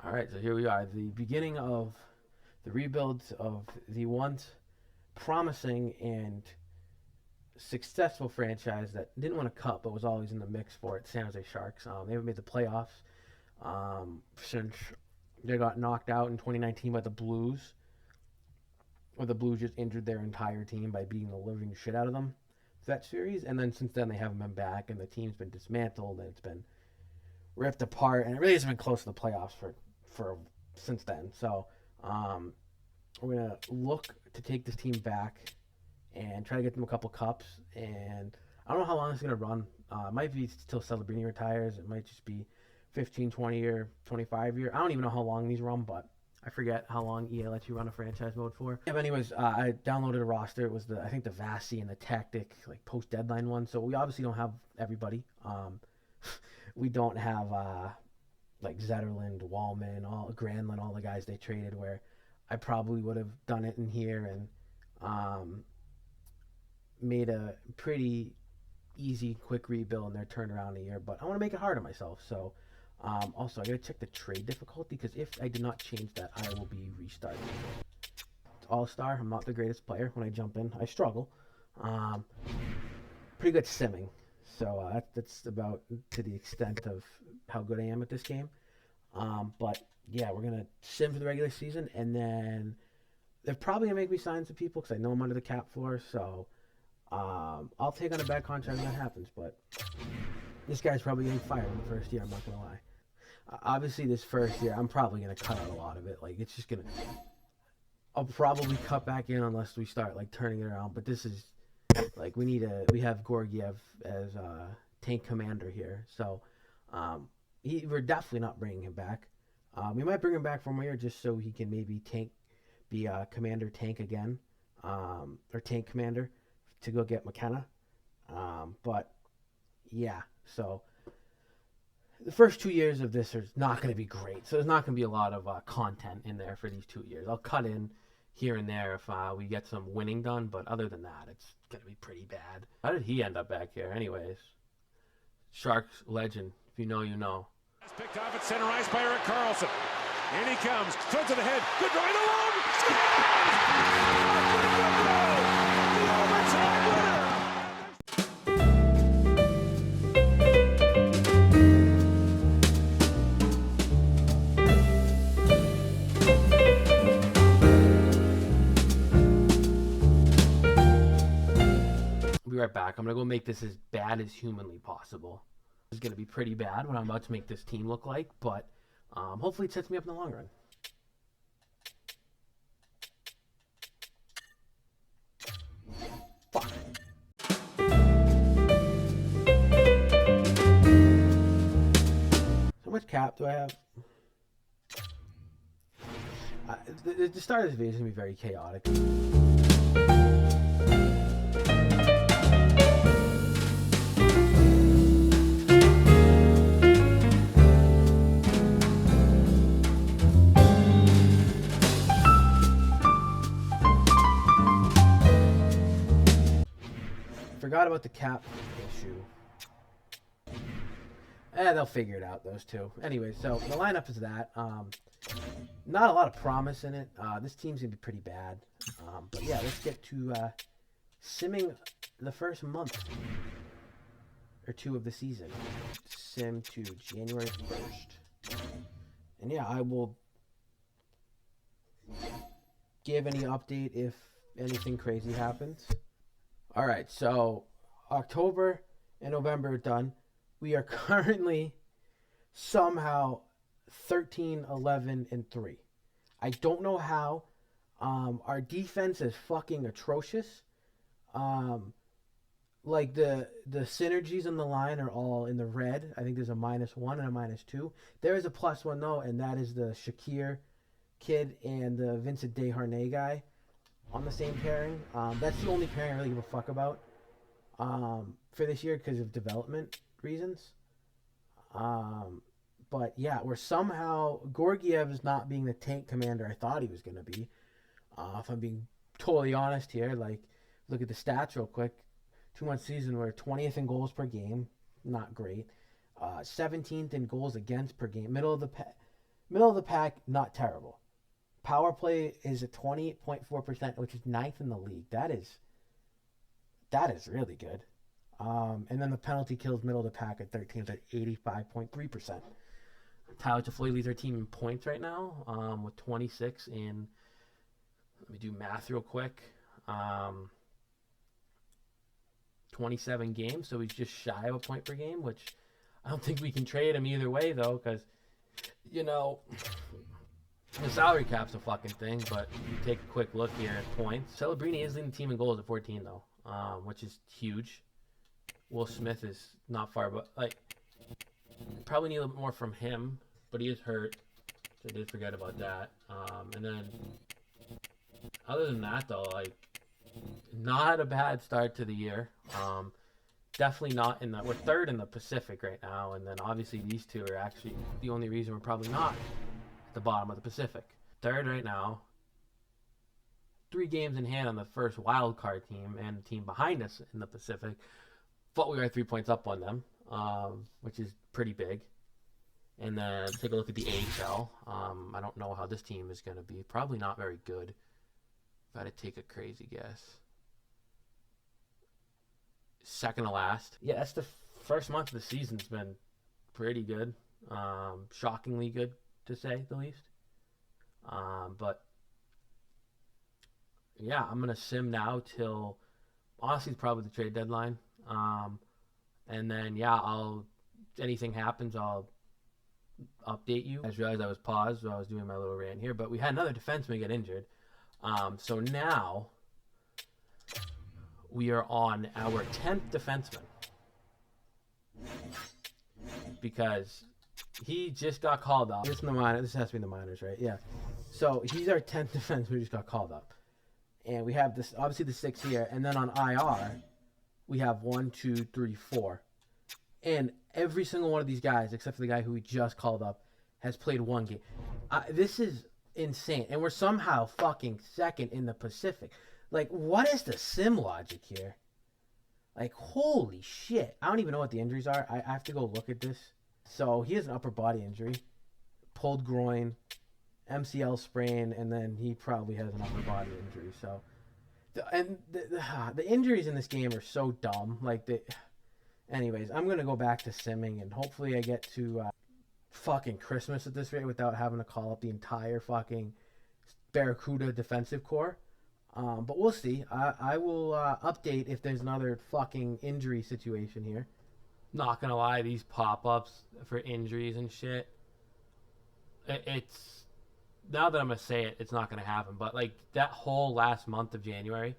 All right, so here we are, the beginning of the rebuild of the once promising and successful franchise that didn't win a cup but was always in the mix for it, San Jose Sharks. They haven't made the playoffs since they got knocked out in 2019 by the Blues, where the Blues just injured their entire team by beating the living shit out of them for that series. And then since then, they haven't been back, and the team's been dismantled, and it's been ripped apart, and it really hasn't been close to the playoffs for since then. So we're gonna look to take this team back and try to get them a couple cups. And I don't know how long it's gonna run. It might be till Celebrini retires. It might just be 15, 20 year, 25 year. I don't even know how long these run, but I forget how long EA lets you run a franchise mode for. Yeah, but anyways, I downloaded a roster. It was I think the Vasi and the Tactic like post deadline one. So we obviously don't have everybody. We don't have like Zetterlund, Wallman, Granlund, all the guys they traded, where I probably would have done it in here and made a pretty easy, quick rebuild in their turnaround a year. But I want to make it hard on myself. So also, I got to check the trade difficulty, because if I did not change that, I will be restarting. All-star, I'm not the greatest player. When I jump in, I struggle. Pretty good simming. So that's about to the extent of how good I am at this game. But yeah, we're going to sim for the regular season, and then they're probably going to make me sign some people because I know I'm under the cap floor. So I'll take on a bad contract when that happens. But this guy's probably getting fired in the first year, I'm not going to lie. Obviously, this first year, I'm probably going to cut out a lot of it. Like, it's just going to... I'll probably cut back in unless we start, like, turning it around. But this is... Like, we have Gorgiev as tank commander here. So, we're definitely not bringing him back. We might bring him back for 1 year just so he can maybe be commander tank again. Or tank commander to go get McKenna. But, yeah. So, the first 2 years of this are not going to be great. So, there's not going to be a lot of content in there for these 2 years. I'll cut in here and there if we get some winning done, but other than that, it's going to be pretty bad. How did he end up back here? Anyways, Sharks legend. If you know, you know. Picked off at center ice by Erik Karlsson. In he comes. Throws to the head. Good drive alone. The overtime winner. I'll be right back. I'm going to go make this as bad as humanly possible. It's going to be pretty bad what I'm about to make this team look like, but hopefully it sets me up in the long run. Fuck. So much cap do I have? The start of this video is going to be very chaotic. Forgot about the cap issue. They'll figure it out, those two. Anyway, so the lineup is that. Not a lot of promise in it. This team's going to be pretty bad. But yeah, let's get to simming the first month or two of the season. Sim to January 1st. And yeah, I will give any update if anything crazy happens. All right, so October and November are done. We are currently somehow 13, 11, and 3. I don't know how. Our defense is fucking atrocious. Like the synergies on the line are all in the red. I think there's a -1 and a -2. There is a +1 though, and that is the Shakir kid and the Vincent Desharnais guy on the same pairing. That's the only pairing I really give a fuck about for this year because of development reasons. But yeah, we're somehow... Gorgiev is not being the tank commander I thought he was going to be. If I'm being totally honest here, like, look at the stats real quick. 2-month season, we're 20th in goals per game. Not great. 17th in goals against per game. Middle of the pack, not terrible. Power play is at 28.4%, which is ninth in the league. That is really good. And then the penalty kills, middle of the pack at 13th at 85.3%. Tyler Toffoli leads our team in points right now, with 26 in, let me do math real quick, 27 games, so he's just shy of a point per game, which I don't think we can trade him either way, though, because, you know, the salary cap's a fucking thing, but you take a quick look here at points. Celebrini is leading the team in goals at 14, though, which is huge. Will Smith is not far, but, like, probably need a little bit more from him, but he is hurt, so I did forget about that. And then, other than that, though, like, not a bad start to the year. Definitely not in the... We're third in the Pacific right now, and then obviously these two are actually the only reason we're probably not at the bottom of the Pacific. Third right now. 3 games in hand on the first wild card team and the team behind us in the Pacific, but we are 3 points up on them, which is pretty big. And then take a look at the AHL. I don't know how this team is going to be. Probably not very good, if I had to take a crazy guess. Second to last. Yeah, that's the first month of the season's been pretty good. Shockingly good, to say the least. But yeah, I'm going to sim now till, honestly, probably the trade deadline. And then, yeah, anything happens, I'll update you. I just realized I was paused while I was doing my little rant here, but we had another defenseman get injured. So now we are on our 10th defenseman because he just got called up. This has to be the minors, right? Yeah. So he's our 10th defenseman who just got called up. And we have this, obviously the 6 here, and then on IR, we have 1, 2, 3, 4. And every single one of these guys, except for the guy who we just called up, has played 1 game. This is insane. And we're somehow fucking second in the Pacific. Like, what is the sim logic here? Like, holy shit. I don't even know what the injuries are. I have to go look at this. So, he has an upper body injury. Pulled groin, MCL sprain, and then he probably has an upper body injury. So, the injuries in this game are so dumb. Like, anyways, I'm going to go back to simming, and hopefully I get to fucking Christmas at this rate without having to call up the entire fucking Barracuda defensive core. But we'll see. I will update if there's another fucking injury situation here. Not gonna lie, these pop-ups for injuries and shit, it's, now that I'm gonna say it, it's not gonna happen. But like that whole last month of January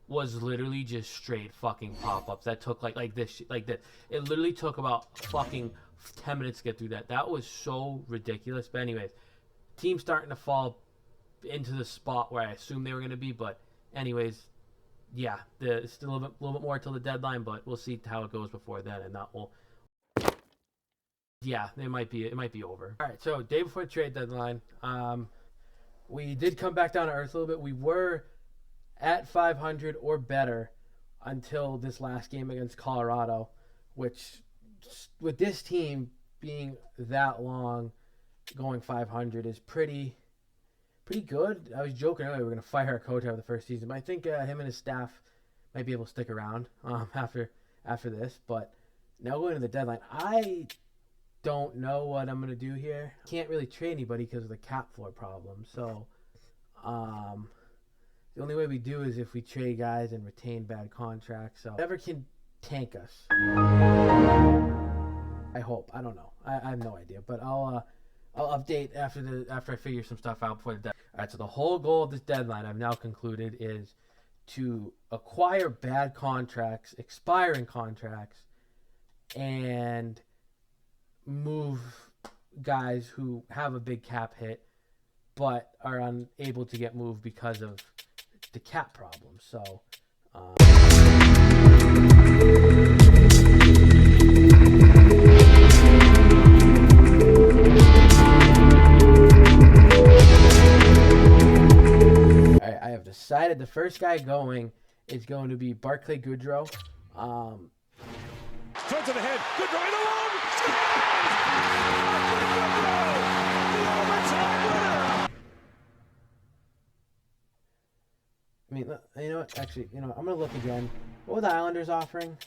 was literally just straight fucking pop-ups that took like this shit, like that. It literally took about fucking 10 minutes to get through that. That was so ridiculous. But anyways, team's starting to fall into the spot where I assumed they were going to be, but anyways, yeah, it's still a little bit more till the deadline, but we'll see how it goes before then, and that will, yeah, it might be over. All right, so day before the trade deadline, we did come back down to earth a little bit. We were at 500 or better until this last game against Colorado, which with this team being that long, going 500 is pretty good. I was joking earlier, we're going to fire our coach after the first season, but I think him and his staff might be able to stick around after this. But now going to the deadline, I don't know what I'm going to do here. Can't really trade anybody because of the cap floor problem. So the only way we do is if we trade guys and retain bad contracts. So whatever can tank us. I hope. I don't know. I have no idea, but I'll update after I figure some stuff out before the deadline. All right, so the whole goal of this deadline, I've now concluded, is to acquire bad contracts, expiring contracts, and move guys who have a big cap hit but are unable to get moved because of the cap problem. So I have decided the first guy going is going to be Barclay Goodrow. Turns to the head. Goodrow in alone. mean, you know what? Actually, you know, I'm gonna look again. What were the Islanders offering?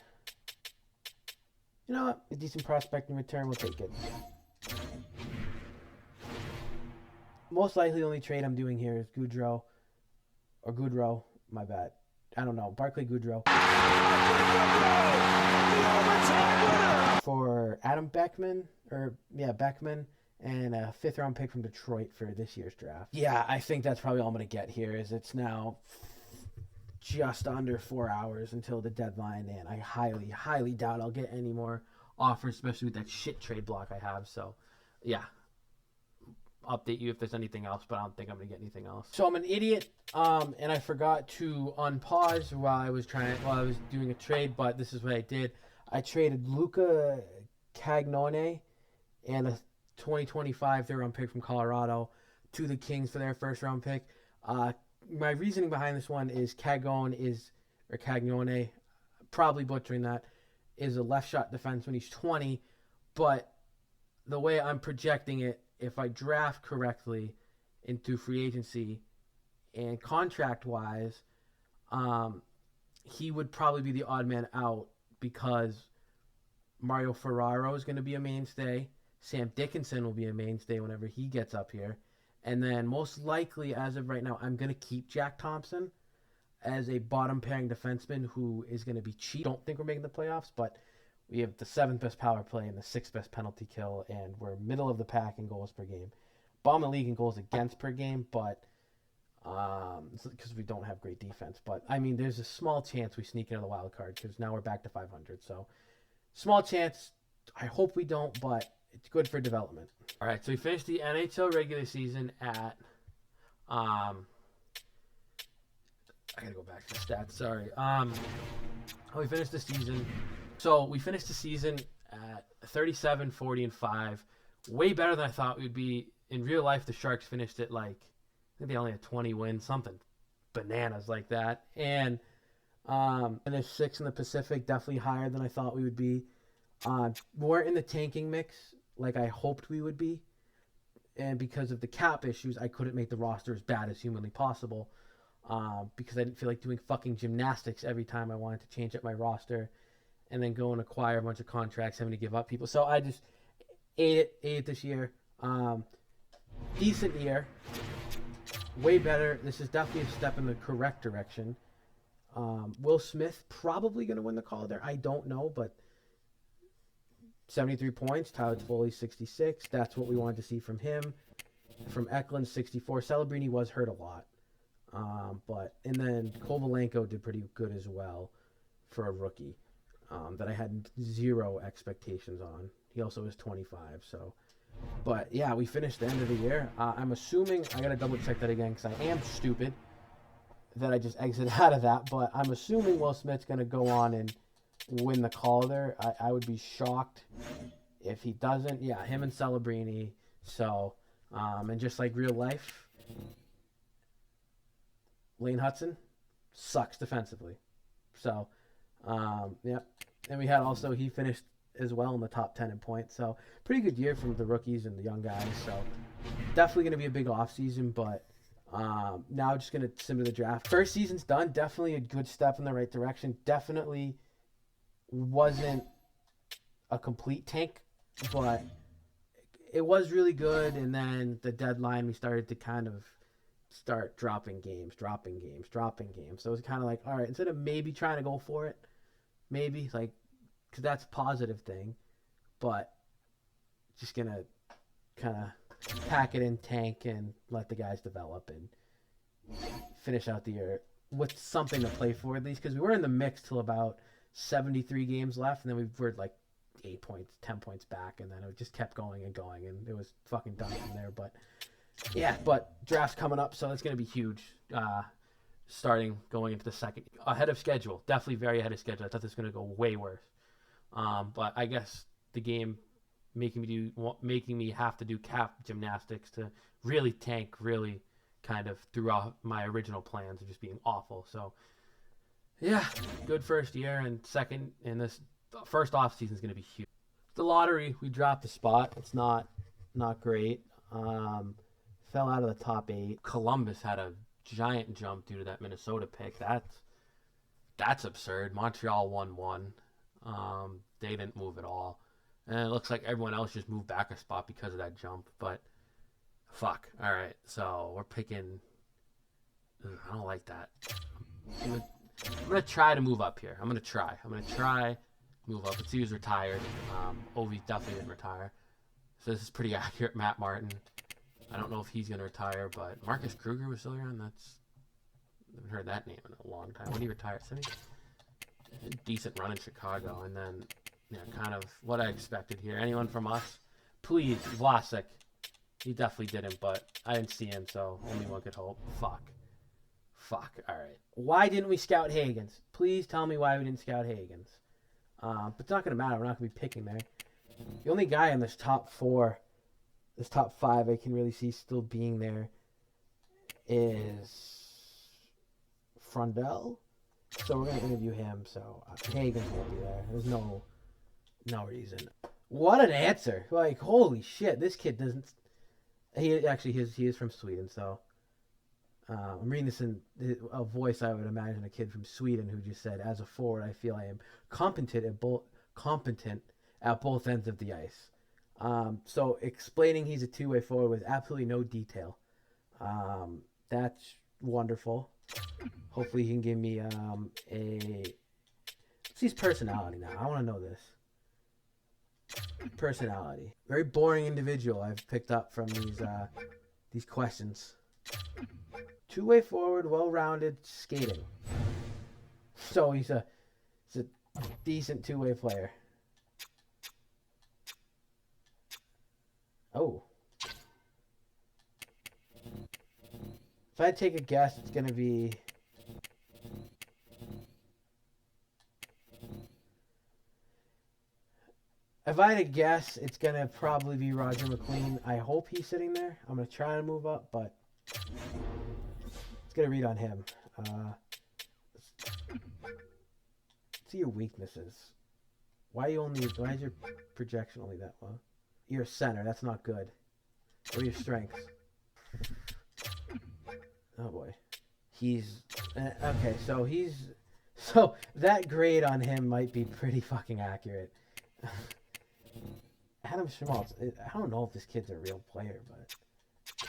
You know what? A decent prospect in return, we'll take it. Most likely, the only trade I'm doing here is Goudreau. My bad. I don't know. Barclay Goudreau for Adam Beckman, Beckman, and a 5th-round pick from Detroit for this year's draft. Yeah, I think that's probably all I'm gonna get here. Is it's now just under 4 hours until the deadline, and I highly, highly doubt I'll get any more offers, especially with that shit trade block I have. So, yeah. Update you if there's anything else, but I don't think I'm gonna get anything else. So I'm an idiot, and I forgot to unpause while I was doing a trade, but this is what I did. I traded Luca Cagnone and a 2025 third round pick from Colorado to the Kings for their first round pick. My reasoning behind this one is Cagnone, probably butchering that, is a left shot defenseman. He's 20, but the way I'm projecting it, if I draft correctly into free agency and contract-wise, he would probably be the odd man out because Mario Ferraro is going to be a mainstay. Sam Dickinson will be a mainstay whenever he gets up here. And then most likely, as of right now, I'm going to keep Jack Thompson as a bottom-pairing defenseman who is going to be cheap. Don't think we're making the playoffs, but we have the 7th best power play and the 6th best penalty kill, and we're middle of the pack in goals per game. Bottom of the league in goals against per game, but because we don't have great defense. But, I mean, there's a small chance we sneak into the wild card because now we're back to 500. So, small chance. I hope we don't, but it's good for development. All right, so we finished the NHL regular season at I got to go back to the stats, sorry. We finished the season. So we finished the season at 37, 40, and 5. Way better than I thought we'd be. In real life, the Sharks finished at I think they only had 20 wins, something bananas like that. And they're 6th in the Pacific, definitely higher than I thought we would be. We're in the tanking mix like I hoped we would be. And because of the cap issues, I couldn't make the roster as bad as humanly possible because I didn't feel like doing fucking gymnastics every time I wanted to change up my roster and then go and acquire a bunch of contracts, having to give up people. So I just ate it this year. Decent year. Way better. This is definitely a step in the correct direction. Will Smith probably going to win the Calder there. I don't know, but 73 points. Tyler Toffoli, 66. That's what we wanted to see from him. From Eklund, 64. Celebrini was hurt a lot. And then Kovalenko did pretty good as well for a rookie that I had 0 expectations on. He also is 25, so. But, yeah, we finished the end of the year. I'm assuming, I got to double check that again because I am stupid that I just exited out of that. But I'm assuming Will Smith's going to go on and win the Calder. I would be shocked if he doesn't. Yeah, him and Celebrini. So, and just like real life, Lane Hudson sucks defensively. So, yeah. And we had also, he finished as well in the top 10 in points. So, pretty good year from the rookies and the young guys. So, definitely going to be a big offseason, but now just going to simmer the draft. First season's done. Definitely a good step in the right direction. Definitely wasn't a complete tank, but it was really good. And then the deadline, we started to kind of start dropping games. So it was kind of like, all right, instead of maybe trying to go for it, maybe, like, because that's a positive thing, but just going to kind of pack it in, tank, and let the guys develop and finish out the year with something to play for at least, because we were in the mix till about 73 games left, and then we were like 8 points, 10 points back, and then it just kept going, and it was fucking done from there. But yeah, but draft's coming up, so it's going to be huge. Starting going into the second, ahead of schedule, definitely very ahead of schedule. I thought this was going to go way worse, but I guess the game making me have to do cap gymnastics to really tank, really kind of threw out my original plans of just being awful. So yeah, good first year, and second, and this first off season is going to be huge. The lottery, we dropped a spot. It's not great. Fell out of the top 8. Columbus had a giant jump due to that Minnesota pick. That's absurd. Montreal won one. They didn't move at all. And it looks like everyone else just moved back a spot because of that jump. But fuck. All right. So we're picking. I don't like that. I'm gonna try to move up here. I'm gonna try move up. Let's see who's retired. Ovi definitely didn't retire. So this is pretty accurate. Matt Martin. I don't know if he's gonna retire, but Marcus Kruger was still around. I haven't heard that name in a long time. When did he retire? Decent run in Chicago, and then kind of what I expected here. Anyone from us? Please, Vlasic. He definitely didn't, but I didn't see him, so only one could hope. Fuck. All right. Why didn't we scout Hagens? Please tell me why we didn't scout Hagens. But it's not going to matter. We're not going to be picking there. The only guy in this top five I can really see still being there is Frundell. So we're going to interview him. So Hagens won't be there. There's no reason. What an answer. Like, holy shit. This kid doesn't... He is from Sweden, so... I'm reading this in a voice I would imagine a kid from Sweden who just said, "As a forward, I feel I am competent at both ends of the ice." So explaining he's a two-way forward with absolutely no detail. That's wonderful. Hopefully he can give me let's see his personality now. I want to know this. Personality. Very boring individual I've picked up from these questions. Two-way forward, well-rounded, skating. So he's a decent two-way player. Oh. If I take a guess, it's going to be... If I had to guess, it's going to probably be Roger McLean. I hope he's sitting there. I'm going to try to move up, but... Let's get a read on him. See your weaknesses. Why is your projection only that low? You're a center. That's not good. What are your strengths? Oh boy. He's... okay, so that grade on him might be pretty fucking accurate. Adam Schmaltz. I don't know if this kid's a real player, but...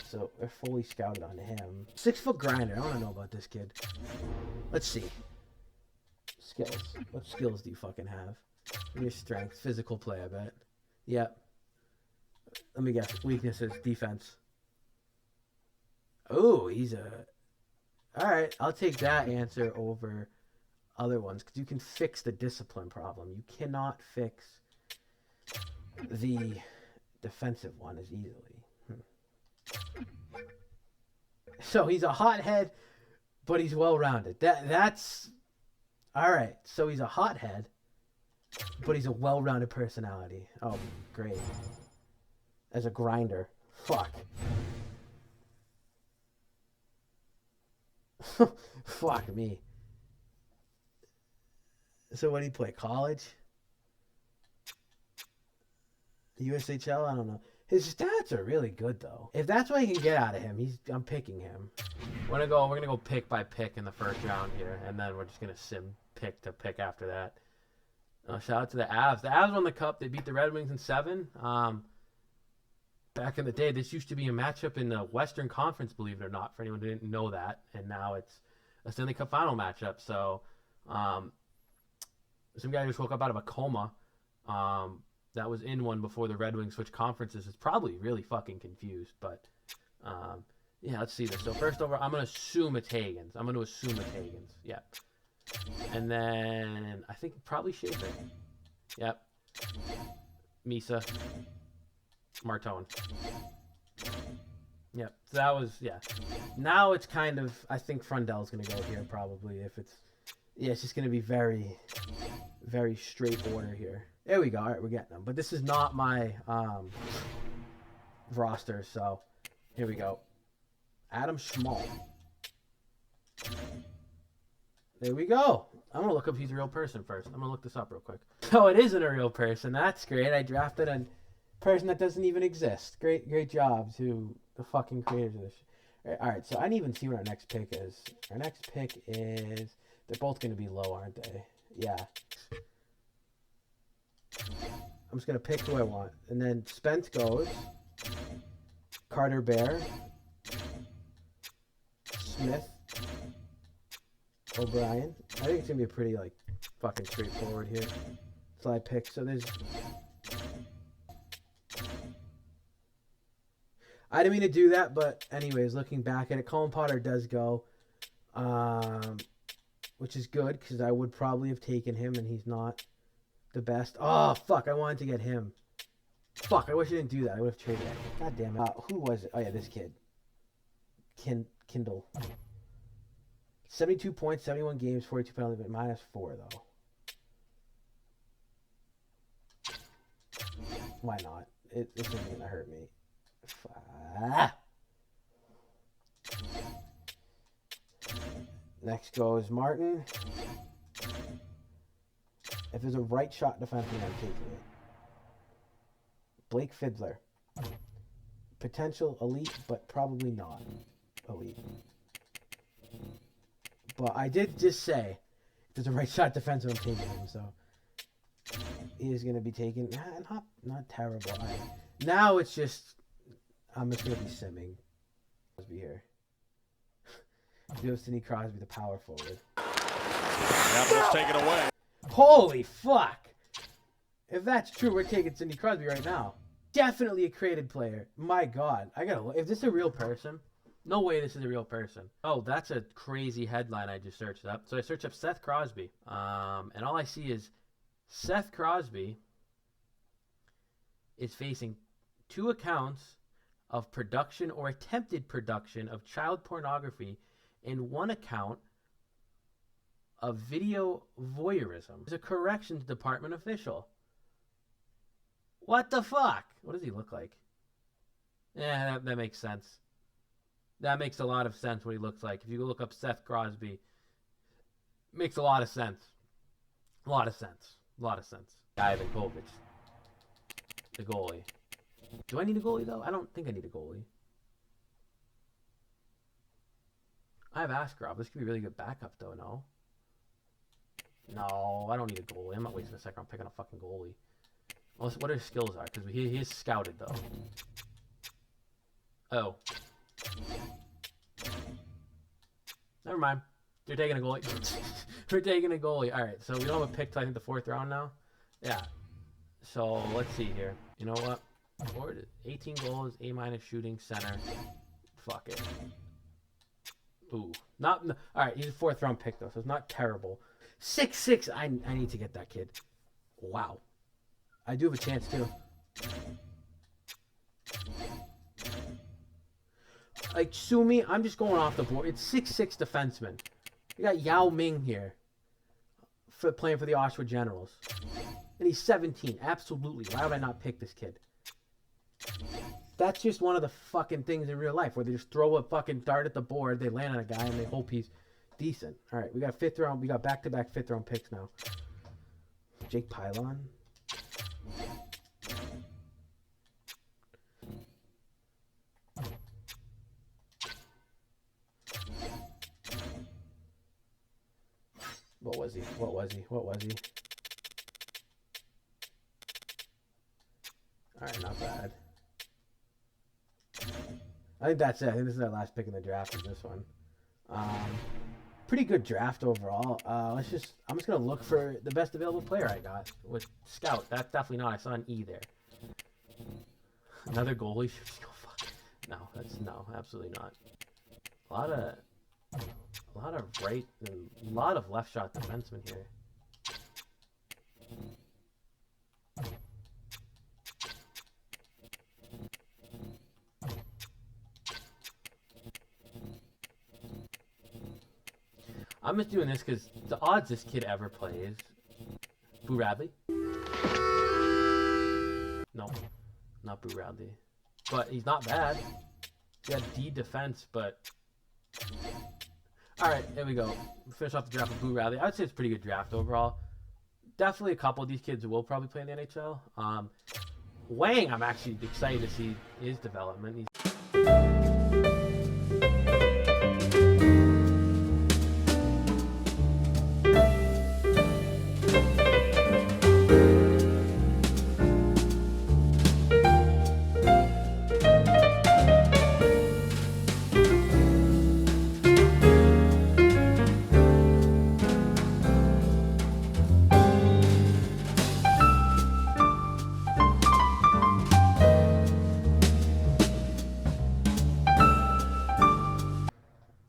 So we're fully scouted on him. 6-foot grinder. I want to know about this kid. Let's see. Skills. What skills do you fucking have? Your strength. Physical play, I bet. Yep. Let me guess. Weaknesses. Defense. Oh, he's a... Alright, I'll take that answer over other ones. Because you can fix the discipline problem. You cannot fix the defensive one as easily. So he's a hothead, but he's well-rounded. That's all right. So he's a hothead, but he's a well-rounded personality. Oh, great. As a grinder. Fuck. Fuck me. So what do you play? College? USHL? I don't know. His stats are really good, though. If that's what he can get out of him, I'm picking him. We're gonna go pick by pick in the first round here, and then we're just gonna sim pick to pick after that. Shout out to the Avs. The Avs won the Cup. They beat the Red Wings in 7. Back in the day, this used to be a matchup in the Western Conference, believe it or not, for anyone who didn't know that. And now it's a Stanley Cup final matchup. So some guy just woke up out of a coma. That was in one before the Red Wings switched conferences is probably really fucking confused. But, yeah, let's see this. So, first over, I'm going to assume it's Hagens. Yep. And then, I think probably Schaefer. Yep. Misa. Martone. Yep. So that was, yeah. Now it's kind of, I think Frundell's going to go here probably if it's, yeah, it's just going to be very, very straight order here. There we go. All right, we're getting them. But this is not my roster, so here we go. Adam Schmaltz. There we go. I'm going to look up if he's a real person first. I'm going to look this up real quick. So it isn't a real person. That's great. I drafted a person that doesn't even exist. Great job to the fucking creators of this. All right, so I didn't even see what our next pick is. Our next pick is... They're both going to be low, aren't they? Yeah. I'm just going to pick who I want. And then Spence goes. Carter Bear. Smith. O'Brien. I think it's going to be pretty, like, fucking straightforward here. So I pick. So there's... I didn't mean to do that, but anyways, looking back at it, Colin Potter does go. Which is good, because I would probably have taken him, and he's not the best. Oh, fuck, I wanted to get him. Fuck, I wish I didn't do that. I would have traded him. God damn it. Who was it? Oh, yeah, this kid. Kindle. 72 points, 71 games, 42 penalty, but -4, though. Why not? It isn't going to hurt me. Next goes Martin. If there's a right shot defenseman, I'm taking it. Blake Fiddler. Potential elite, but probably not elite. But I did just say, if there's a right shot defenseman, I'm taking him. So he is going to be taken. Not terrible. Now it's just, I'm just going to be simming. Crosby here. Sidney Crosby, the power forward. Capitals take it away. Holy fuck! If that's true, we're taking Sidney Crosby right now. Definitely a created player. My God, I gotta look. Is this a real person? No way, this is a real person. Oh, that's a crazy headline I just searched up. So I searched up Seth Crosby, and all I see is Seth Crosby is facing 2 accounts of production or attempted production of child pornography and 1 account of video voyeurism. He's a corrections department official. What the fuck? What does he look like? Yeah, that makes sense. That makes a lot of sense what he looks like. If you look up Seth Crosby, makes a lot of sense. A lot of sense. A lot of sense. Ivan Kovic, the goalie. Do I need a goalie, though? I don't think I need a goalie. I have Askarov. This could be a really good backup, though, no? No, I don't need a goalie. I'm not wasting a second on picking a fucking goalie. Well, what his skills are, because he is scouted, though. Oh. Never mind. You're taking a goalie. We're taking a goalie. All right, so we don't have a pick till I think the 4th round now? Yeah. So, let's see here. You know what? 18 goals, A- shooting, center. Fuck it. Ooh. All right, he's a 4th round pick, though, so it's not terrible. 6'6". I need to get that kid. Wow. I do have a chance, too. Like, sue me, I'm just going off the board. It's 6'6" defenseman. You got Yao Ming here playing for the Oshawa Generals. And he's 17. Absolutely. Why would I not pick this kid? That's just one of the fucking things in real life where they just throw a fucking dart at the board, they land on a guy, and they hope he's decent. All right, we got 5th round. We got back-to-back 5th round picks now. Jake Pylon. What was he? What was he? What was he? All right, not bad. I think that's it. I think this is our last pick in the draft. Is this one? Pretty good draft overall. I'm just gonna look for the best available player I got with Scout. That's definitely not. I saw an E there. Another goalie. No, absolutely not. A lot of right and a lot of left shot defensemen here. I'm just doing this because the odds this kid ever plays. Boo Radley? No, not Boo Radley. But he's not bad. He had D defense, but... Alright, there we go. Finish off the draft with Boo Radley. I would say it's a pretty good draft overall. Definitely a couple of these kids will probably play in the NHL. Wang, I'm actually excited to see his development.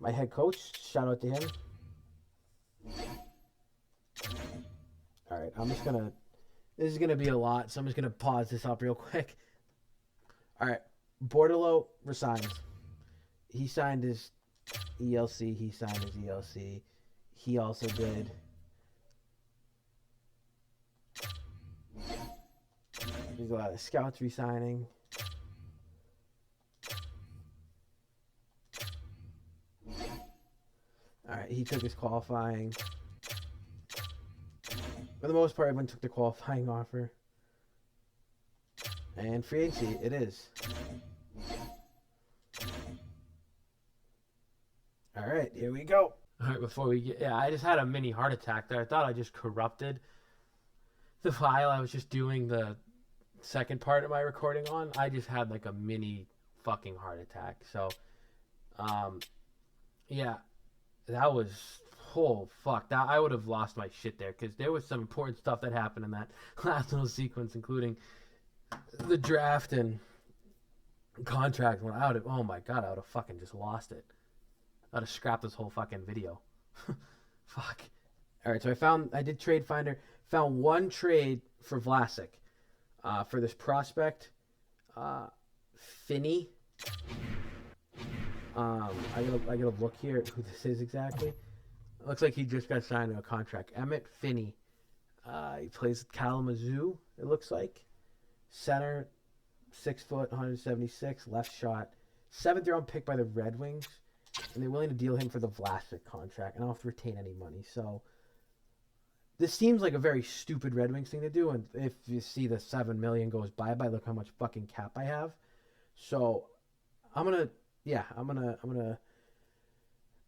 my head coach. Shout out to him. All right, I'm just gonna. This is gonna be a lot, so I'm just gonna pause this up real quick. All right, Bordelot resigns. He signed his ELC. He signed his ELC. He also did. There's a lot of scouts resigning. All right, he took his qualifying. For the most part, everyone took the qualifying offer. And free agency, it is. All right, here we go. All right, before we get... Yeah, I just had a mini heart attack there. I thought I just corrupted the file I was just doing the second part of my recording on. I just had like a mini fucking heart attack. So, yeah, that was... Oh, fuck. That, I would have lost my shit there because there was some important stuff that happened in that last little sequence, including the draft and contract. When I would have, oh my God, I would have fucking just lost it. I would have scrapped this whole fucking video. Fuck. All right, so I did Trade Finder, found one trade for Vlasic for this prospect, Finney. I gotta look here at who this is exactly. Looks like he just got signed to a contract. Emmett Finney. He plays at Kalamazoo, it looks like. Center, 6 foot, 176, left shot. 7th round pick by the Red Wings. And they're willing to deal him for the Vlasic contract. And I don't have to retain any money. So this seems like a very stupid Red Wings thing to do. And if you see the $7 million goes bye-bye, look how much fucking cap I have. So I'm gonna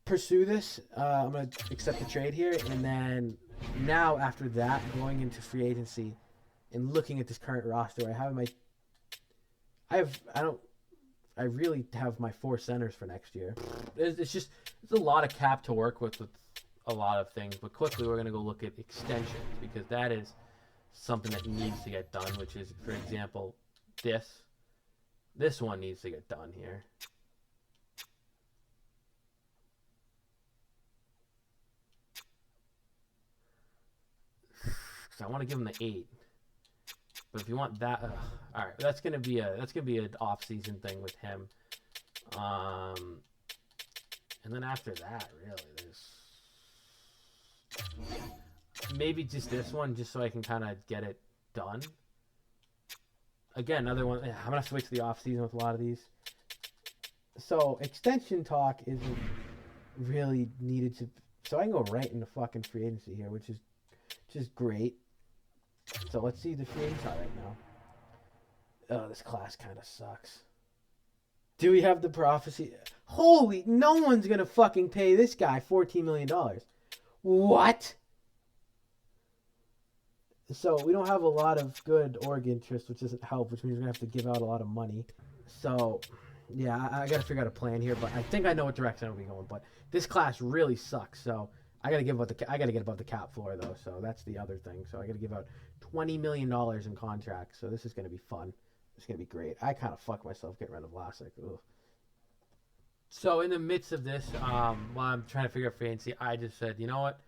pursue this. I'm going to accept the trade here. And then now after that, going into free agency and looking at this current roster, I really have my 4 centers for next year. It's a lot of cap to work with a lot of things. But quickly, we're going to go look at extensions because that is something that needs to get done, which is, for example, this one needs to get done here. I want to give him the 8, but if you want that, all right, that's gonna be an off-season thing with him. And then after that, really, there's maybe just this one, just so I can kind of get it done. Again, another one. I'm gonna have to wait to the off-season with a lot of these. So extension talk isn't really needed to. So I can go right into fucking free agency here, which is great. So let's see the free agents are right now. Oh, this class kind of sucks. Do we have the prophecy? Holy, no one's going to fucking pay this guy $14 million. What? So we don't have a lot of good org interest, which doesn't help, which means we're going to have to give out a lot of money. So, yeah, I got to figure out a plan here, but I think I know what direction I'll be going. But this class really sucks, so I gotta get above the cap floor though, so that's the other thing. So I gotta give out $20 million in contracts. So this is gonna be fun. It's gonna be great. I kind of fucked myself getting rid of Vlasic. Ugh. So in the midst of this, while I'm trying to figure out free agency, I just said, you know what?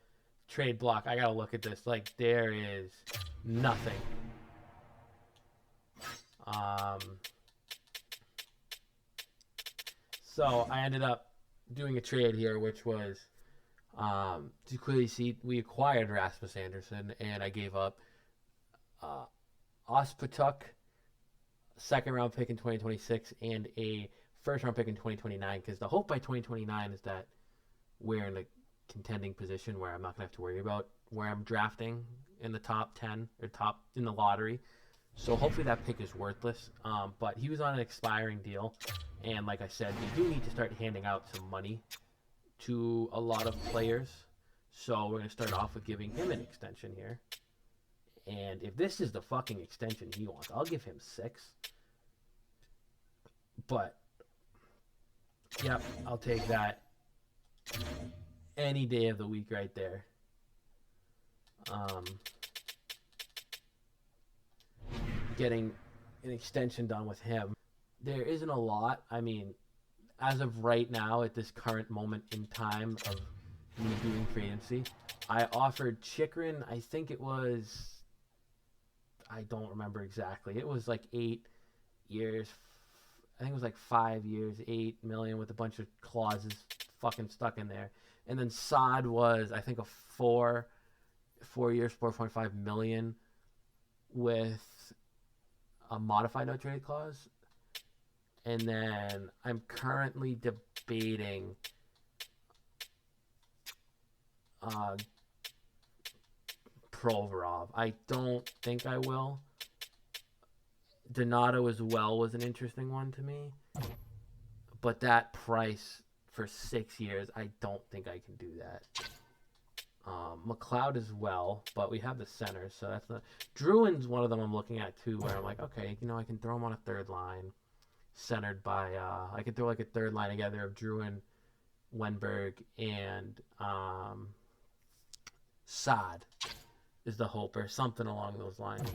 Trade block. I gotta look at this. Like there is nothing. So I ended up doing a trade here, which was. To clearly see, we acquired Rasmus Anderson, and I gave up Ospatuk, 2nd round pick in 2026, and a 1st round pick in 2029. Because the hope by 2029 is that we're in a contending position where I'm not gonna have to worry about where I'm drafting in the top 10 or top in the lottery. So hopefully that pick is worthless. But he was on an expiring deal, and like I said, we do need to start handing out some money to a lot of players. So we're going to start off with giving him an extension here. And if this is the fucking extension he wants, I'll give him 6. But, yep, I'll take that any day of the week right there. Getting an extension done with him. There isn't a lot. I mean, as of right now, at this current moment in time of me doing free agency, I offered Chikrin, I think it was, I don't remember exactly. It was like 8 years. I think it was like 5 years, 8 million with a bunch of clauses fucking stuck in there. And then Saad was, I think, a 4 years, 4.5 million with a modified no trade clause. And then I'm currently debating Provorov. I don't think I will. Donato as well was an interesting one to me. But that price for 6 years, I don't think I can do that. McLeod as well, but we have the center, so that's not. Druin's one of them I'm looking at too, where I'm like, okay, I can throw him on a third line, centered by. I could throw like a third line together of Druin, Wenberg, and Saad is the hope, or something along those lines.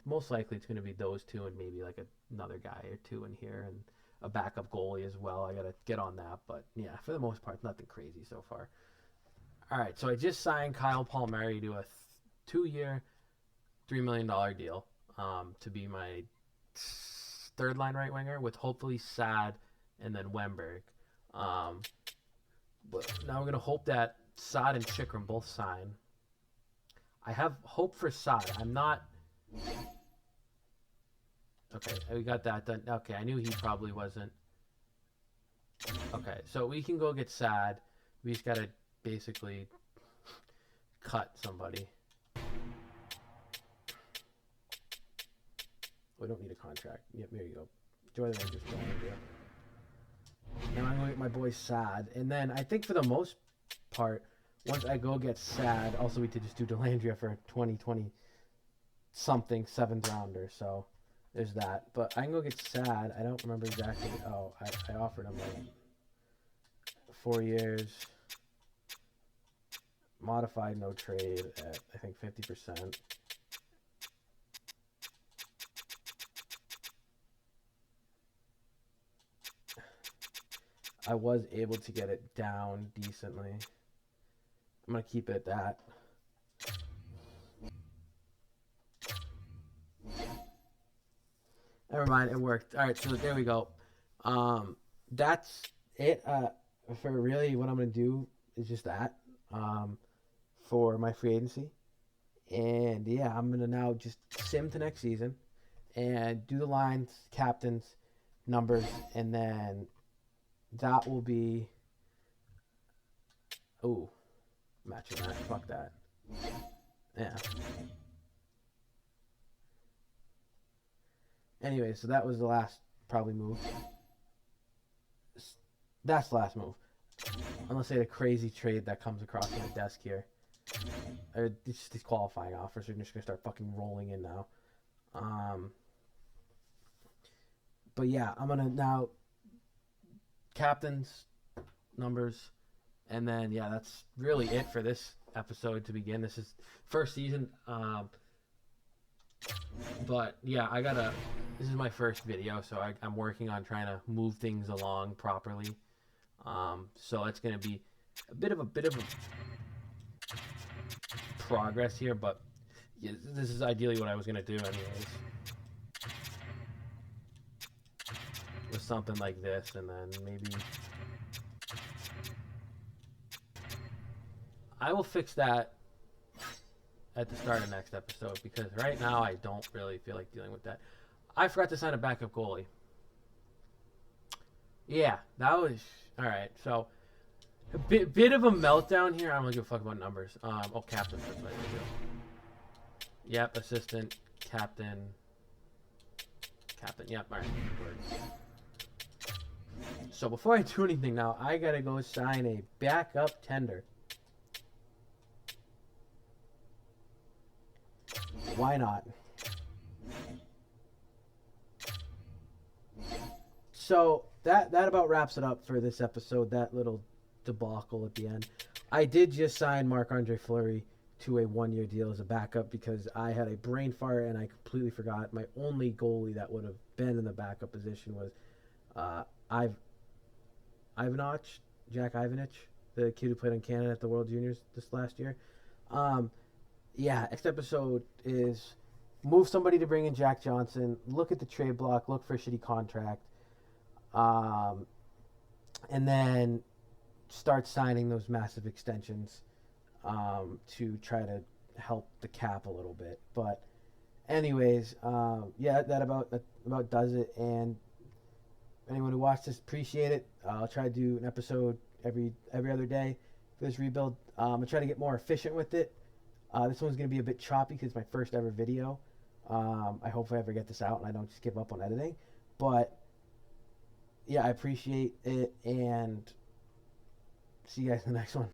Most likely it's going to be those two and maybe like another guy or two in here and a backup goalie as well. I got to get on that, but yeah, for the most part, nothing crazy so far. All right, so I just signed Kyle Palmieri to a 2-year, $3 million deal to be my third line right winger with hopefully Saad and then Wenberg. But now we're going to hope that Saad and Chikrin both sign. I have hope for Saad. I'm not... Okay, we got that done. Okay, I knew he probably wasn't. Okay, so we can go get Saad. We just got to basically cut somebody. We don't need a contract. Yep, there you go. Enjoy the Rangers. And I'm going to get my boy Saad. And then I think for the most part, once I go get Saad, also we could just do Dellandrea for a 2020 something 7th rounder. So there's that. But I can go get Saad. I don't remember exactly. Oh, I offered him like 4 years. Modified no trade at, I think, 50%. I was able to get it down decently. I'm going to keep it at that. Never mind, it worked. All right, so there we go. That's it. For really what I'm going to do is just that for my free agency. And yeah, I'm going to now just sim to next season and do the lines, captains, numbers, and then that will be... Ooh, matching that. Fuck that. Yeah. Anyway, so that was the last probably move. That's the last move. Unless they had a crazy trade that comes across my desk here. Or just these qualifying offers are just going to start fucking rolling in now. But yeah, I'm going to now... Captains, numbers, and then, yeah, that's really it for this episode to begin. This is first season. But yeah, this is my first video, so I'm working on trying to move things along properly. So it's going to be a bit of a progress here, but yeah, this is ideally what I was going to do anyways. With something like this, and then maybe I will fix that at the start of next episode, because right now I don't really feel like dealing with that. I forgot to sign a backup goalie. Yeah, that was alright. So a bit of a meltdown here. I don't really give a fuck about numbers. Captain. That's what I do. Yep, assistant, captain. Yep, alright. So before I do anything now, I gotta go sign a backup tender. Why not? So that about wraps it up for this episode. That little debacle at the end. I did just sign Marc-Andre Fleury to a 1-year deal as a backup because I had a brain fart and I completely forgot. My only goalie that would have been in the backup position was I've Ivanich, Jack Ivanich, the kid who played in Canada at the World Juniors this last year. Um, yeah, next episode is move somebody to bring in Jack Johnson. Look at the trade block. Look for a shitty contract, um, and then start signing those massive extensions to try to help the cap a little bit. But anyways, yeah, that about does it. And anyone who watched this, appreciate it. I'll try to do an episode every other day for this rebuild. I'll try to get more efficient with it. This one's going to be a bit choppy because it's my first ever video. I hope I ever get this out and I don't just give up on editing. But yeah, I appreciate it, and see you guys in the next one.